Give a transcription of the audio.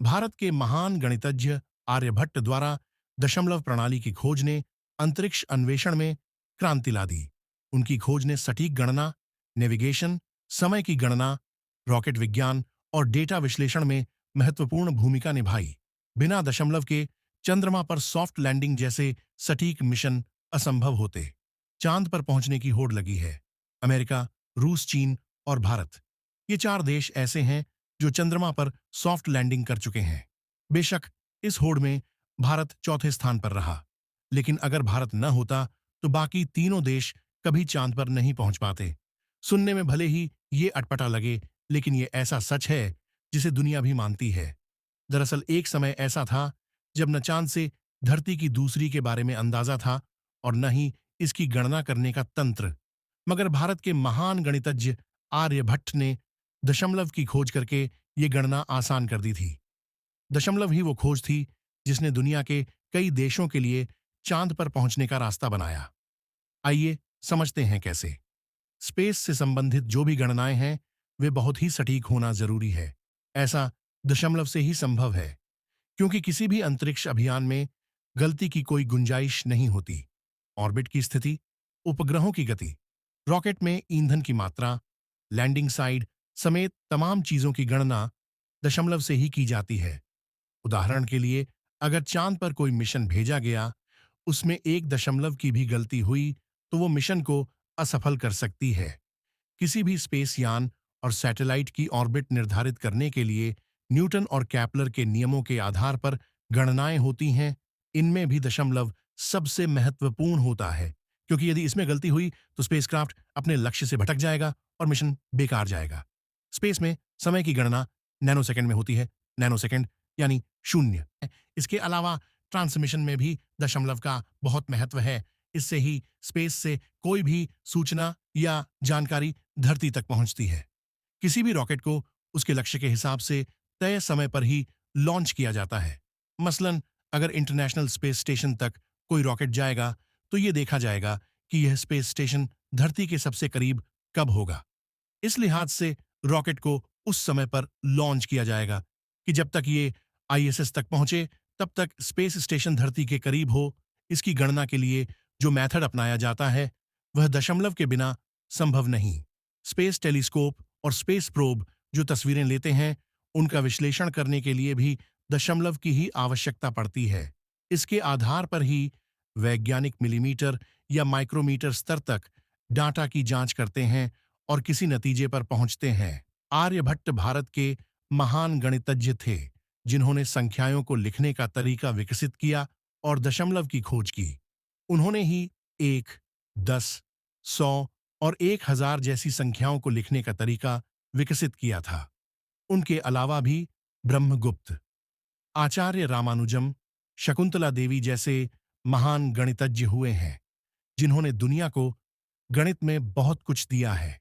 भारत के महान गणितज्ञ आर्यभट्ट द्वारा दशमलव प्रणाली की खोज ने अंतरिक्ष अन्वेषण में क्रांति ला दी। उनकी खोज ने सटीक गणना, नेविगेशन, समय की गणना, रॉकेट विज्ञान और डेटा विश्लेषण में महत्वपूर्ण भूमिका निभाई। बिना दशमलव के चंद्रमा पर सॉफ्ट लैंडिंग जैसे सटीक मिशन असंभव होते। चांद पर पहुंचने की होड़ लगी है। अमेरिका, रूस, चीन और भारत, ये चार देश ऐसे हैं जो चंद्रमा पर सॉफ्ट लैंडिंग कर चुके हैं। बेशक इस होड़ में भारत चौथे स्थान पर रहा, लेकिन अगर भारत न होता तो बाकी तीनों देश कभी चांद पर नहीं पहुंच पाते। सुनने में भले ही ये अटपटा लगे, लेकिन ये ऐसा सच है जिसे दुनिया भी मानती है। दरअसल एक समय ऐसा था जब न चांद से धरती की दूसरी के बारे में अंदाजा था और न ही इसकी गणना करने का तंत्र, मगर भारत के महान गणितज्ञ आर्यभट्ट ने दशमलव की खोज करके ये गणना आसान कर दी थी। दशमलव ही वो खोज थी जिसने दुनिया के कई देशों के लिए चांद पर पहुंचने का रास्ता बनाया। आइए समझते हैं कैसे। स्पेस से संबंधित जो भी गणनाएं हैं वे बहुत ही सटीक होना जरूरी है। ऐसा दशमलव से ही संभव है, क्योंकि किसी भी अंतरिक्ष अभियान में गलती की कोई गुंजाइश नहीं होती। ऑर्बिट की स्थिति, उपग्रहों की गति, रॉकेट में ईंधन की मात्रा, लैंडिंग साइड समेत तमाम चीजों की गणना दशमलव से ही की जाती है। उदाहरण के लिए, अगर चांद पर कोई मिशन भेजा गया, उसमें एक दशमलव की भी गलती हुई तो वो मिशन को असफल कर सकती है। किसी भी स्पेस यान और सैटेलाइट की ऑर्बिट निर्धारित करने के लिए न्यूटन और कैपलर के नियमों के आधार पर गणनाएं होती हैं। इनमें भी दशमलव सबसे महत्वपूर्ण होता है, क्योंकि यदि इसमें गलती हुई तो स्पेसक्राफ्ट अपने लक्ष्य से भटक जाएगा और मिशन बेकार जाएगा। स्पेस में समय की गणना नैनोसेकंड में होती है। नैनोसेकंड यानी शून्य। इसके अलावा ट्रांसमिशन में भी दशमलव का बहुत महत्व है। इससे ही स्पेस से कोई भी सूचना या जानकारी धरती तक पहुंचती है। किसी भी रॉकेट को उसके लक्ष्य के हिसाब से तय समय पर ही लॉन्च किया जाता है। मसलन अगर इंटरनेशनल स्पेस स्टेशन तक कोई रॉकेट जाएगा तो यह देखा जाएगा कि यह स्पेस स्टेशन धरती के सबसे करीब कब होगा। इस लिहाज से रॉकेट को उस समय पर लॉन्च किया जाएगा कि जब तक ये आईएसएस तक पहुंचे तब तक स्पेस स्टेशन धरती के करीब हो। इसकी गणना के लिए जो मेथड अपनाया जाता है वह दशमलव के बिना संभव नहीं। स्पेस टेलीस्कोप और स्पेस प्रोब जो तस्वीरें लेते हैं, उनका विश्लेषण करने के लिए भी दशमलव की ही आवश्यकता पड़ती है। इसके आधार पर ही वैज्ञानिक मिलीमीटर या माइक्रोमीटर स्तर तक डाटा की जांच करते हैं और किसी नतीजे पर पहुंचते हैं। आर्यभट्ट भारत के महान गणितज्ञ थे, जिन्होंने संख्याओं को लिखने का तरीका विकसित किया और दशमलव की खोज की। उन्होंने ही 1, 10, 100 और 1000 जैसी संख्याओं को लिखने का तरीका विकसित किया था। उनके अलावा भी ब्रह्मगुप्त, आचार्य रामानुजम, शकुंतला देवी जैसे महान गणितज्ञ हुए हैं, जिन्होंने दुनिया को गणित में बहुत कुछ दिया है।